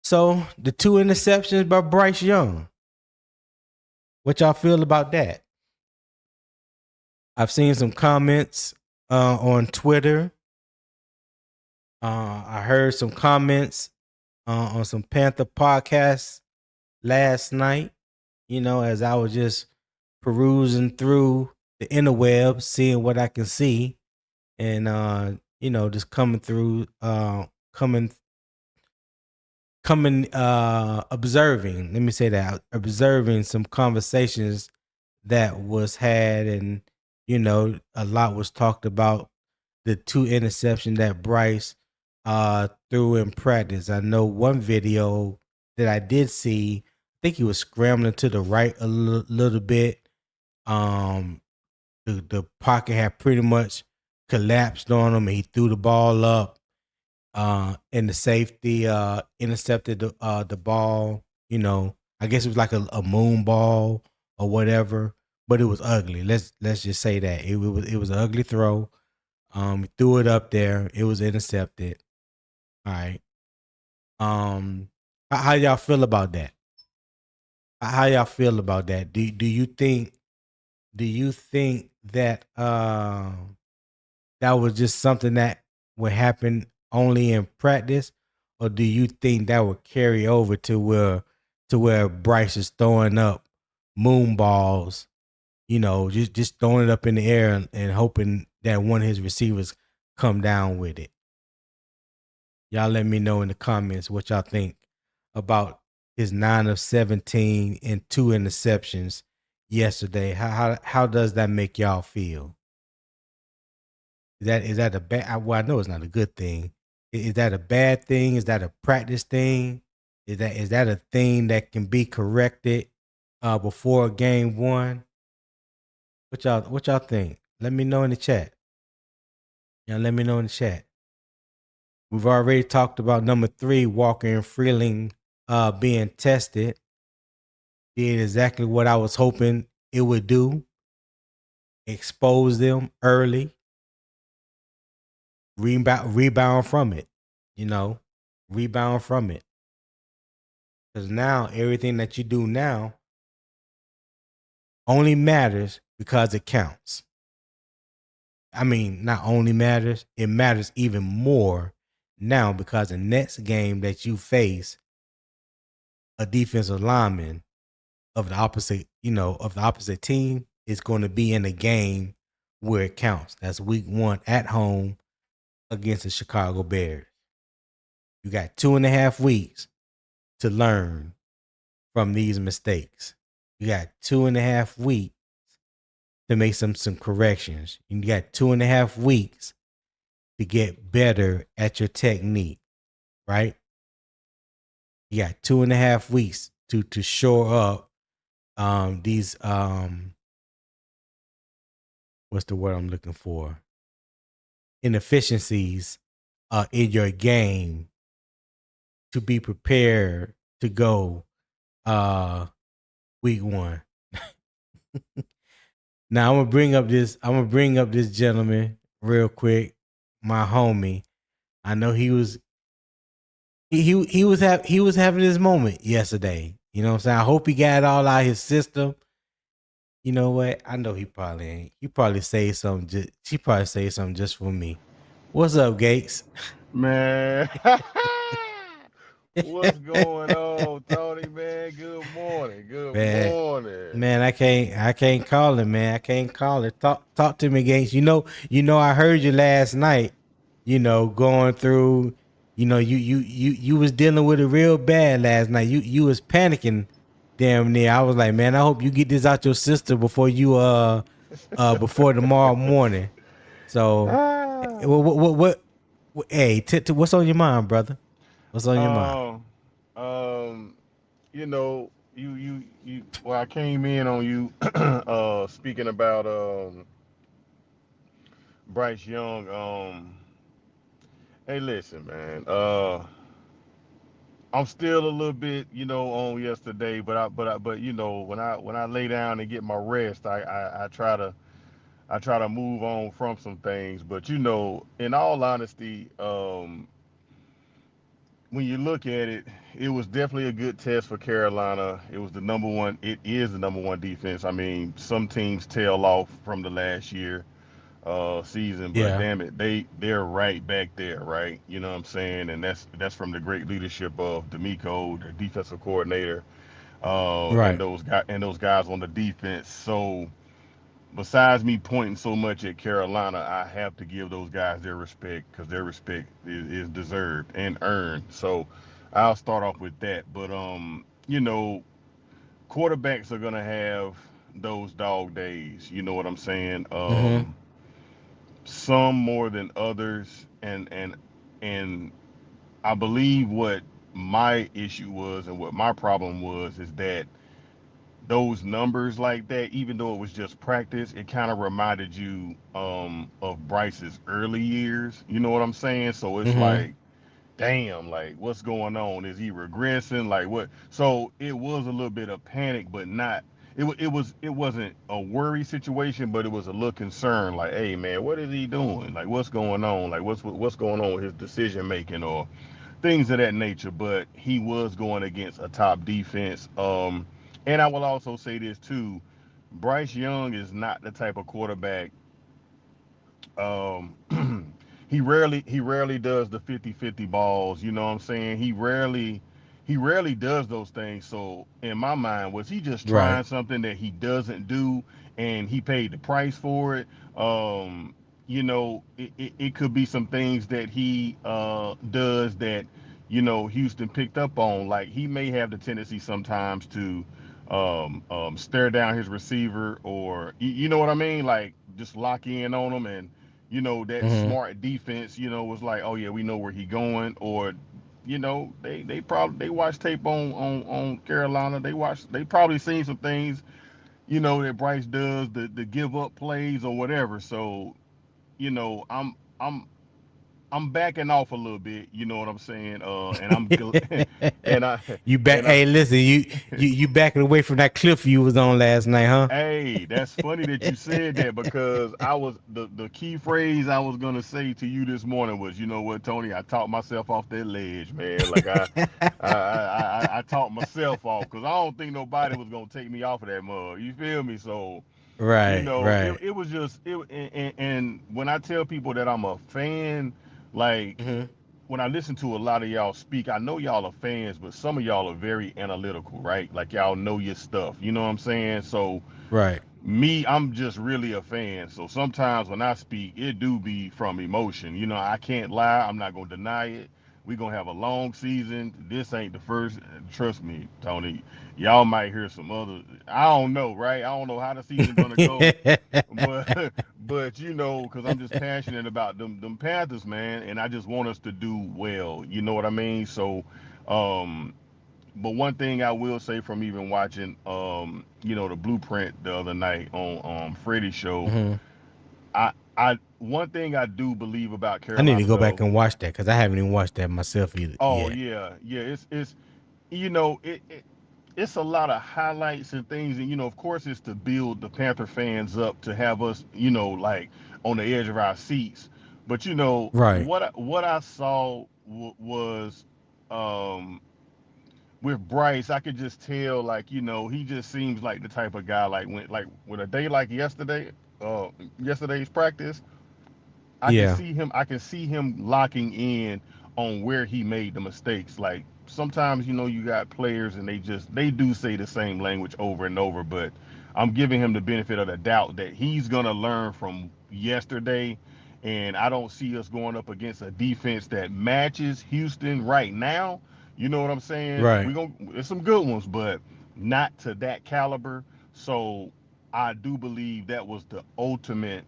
So the two interceptions by Bryce Young. What y'all feel about that? I've seen some comments on Twitter. I heard some comments on some Panther podcasts last night. As I was just perusing through the interwebs, seeing what I can see, and just coming through, coming observing, let me say that, observing some conversations that was had, and a lot was talked about the two interceptions that Bryce threw in practice. I know one video that I did see, I think he was scrambling to the right a little bit. The pocket had pretty much collapsed on him, and he threw the ball up, and the safety intercepted the ball. I guess it was like a moon ball or whatever, but it was ugly. Let's just say that it was an ugly throw. He threw it up there. It was intercepted. All right. How y'all feel about that? How y'all feel about that? Do you think that that was just something that would happen only in practice, or do you think that would carry over to where Bryce is throwing up moon balls, just throwing it up in the air and hoping that one of his receivers come down with it? Y'all let me know in the comments what y'all think about his 9 of 17 and 2 interceptions yesterday. How does that make y'all feel? Is that a bad? Well, I know it's not a good thing. Is that a bad thing? Is that a practice thing? Is that a thing that can be corrected before game one? What y'all think? Let me know in the chat. Let me know in the chat. We've already talked about number 3, Walker and Freeling being tested. Did exactly what I was hoping it would do. Expose them early. Rebound from it. Rebound from it. Because now everything that you do now only matters because it counts. I mean, not only matters, it matters even more now because the next game that you face a defensive lineman of the opposite team is going to be in a game where it counts. That's week 1 at home against the Chicago Bears. You got 2.5 weeks to learn from these mistakes. You got 2.5 weeks to make some corrections. You got 2.5 weeks to get better at your technique, right? You got 2.5 weeks to shore up these what's the word I'm looking for? Inefficiencies in your game to be prepared to go week 1. Now I'm gonna bring up this gentleman real quick, my homie. I know he was having his moment yesterday. You know what I'm saying? I hope he got it all out of his system. You know what? I know he probably ain't. He probably say something. She probably say something just for me. What's up, Gates? Man, what's going on, Tony? Man, good morning. Good man, morning. man, I can't call it, man. I can't call it. Talk to me, Gates. I heard you last night. Going through. You was dealing with it real bad last night. You was panicking, damn near. I was like, man, I hope you get this out your system before tomorrow morning. So, Ah, hey, what's on your mind, brother? What's on your mind? um, um, you. Well, I came in on you, speaking about Bryce Young. Hey, listen, man. I'm still a little bit, on yesterday, but when I lay down and get my rest, I try to move on from some things. But in all honesty, when you look at it, it was definitely a good test for Carolina. It was the number one. It is the number one defense. I mean, some teams tail off from the last year season, but Yeah. damn it, they're right back there, right? You know what I'm saying? And that's from the great leadership of D'Amico, the defensive coordinator, Right. and those guys on the defense. So besides me pointing so much at Carolina, I have to give those guys their respect because their respect is deserved and earned. So I'll start off with that. But quarterbacks are gonna have those dog days. You know what I'm saying? Mm-hmm. Some more than others, and I believe what my issue was and what my problem was is that those numbers like that, even though it was just practice, it kind of reminded you of Bryce's early years. You know what I'm saying? So it's Mm-hmm. like, damn, like what's going on? Is he regressing? Like what? So it was a little bit of panic, but not. It wasn't a worry situation, but it was a little concern. Like, hey man, what is he doing? Like what's going on? Like what's going on with his decision making or things of that nature. But he was going against a top defense. And I will also say this too: Bryce Young is not the type of quarterback. Um, he rarely does the 50-50 balls. You know what I'm saying? He rarely does those things. So in my mind, was he just Right. trying something that he doesn't do, and he paid the price for it? It could be some things that he does that Houston picked up on. Like he may have the tendency sometimes to stare down his receiver, or you know what I mean, like just lock in on him, and that Mm-hmm. smart defense, was like, oh yeah, we know where he going, or they probably they watched tape on Carolina. They probably seen some things, that Bryce does, the give up plays or whatever. So, I'm backing off a little bit, you know what I'm saying? And I'm and I You back? and I Hey, listen, you backing away from that cliff you was on last night, huh? Hey, that's funny that you said that because I was the key phrase I was gonna say to you this morning was, you know what, Tony, I talked myself off that ledge, man. Like I talked myself off because I don't think nobody was gonna take me off of that mug. You feel me? So Right. Right. it was just and when I tell people that I'm a fan, like Mm-hmm. when I listen to a lot of y'all speak, I know y'all are fans, but some of y'all are very analytical, right? Like y'all know your stuff. You know what I'm saying? So Right. me, I'm just really a fan. So sometimes when I speak, it do be from emotion. I can't lie. I'm not gonna deny it. We gonna have a long season. This ain't the first. Trust me, Tony. Y'all might hear some other. I don't know, right? I don't know how the season gonna go, but but because I'm just passionate about them Panthers, man, and I just want us to do well. You know what I mean? So, um, but one thing I will say from even watching, the blueprint the other night on Freddie's show, hmm I one thing I do believe about I need to Carolina go back though. and watch that because I haven't even watched that myself either Oh yet. yeah, yeah, it's it's a lot of highlights and things, and of course it's to build the Panther fans up to have us, like on the edge of our seats. But Right. what I saw was um with Bryce, I could just tell, like, he just seems like the type of guy, like with a day like yesterday's practice, Yeah. I can see him locking in on where he made the mistakes. Like sometimes, you got players and they do say the same language over and over, but I'm giving him the benefit of the doubt that he's gonna learn from yesterday. And I don't see us going up against a defense that matches Houston right now. You know what I'm saying? Right. There's some good ones, but not to that caliber. So I do believe that was the ultimate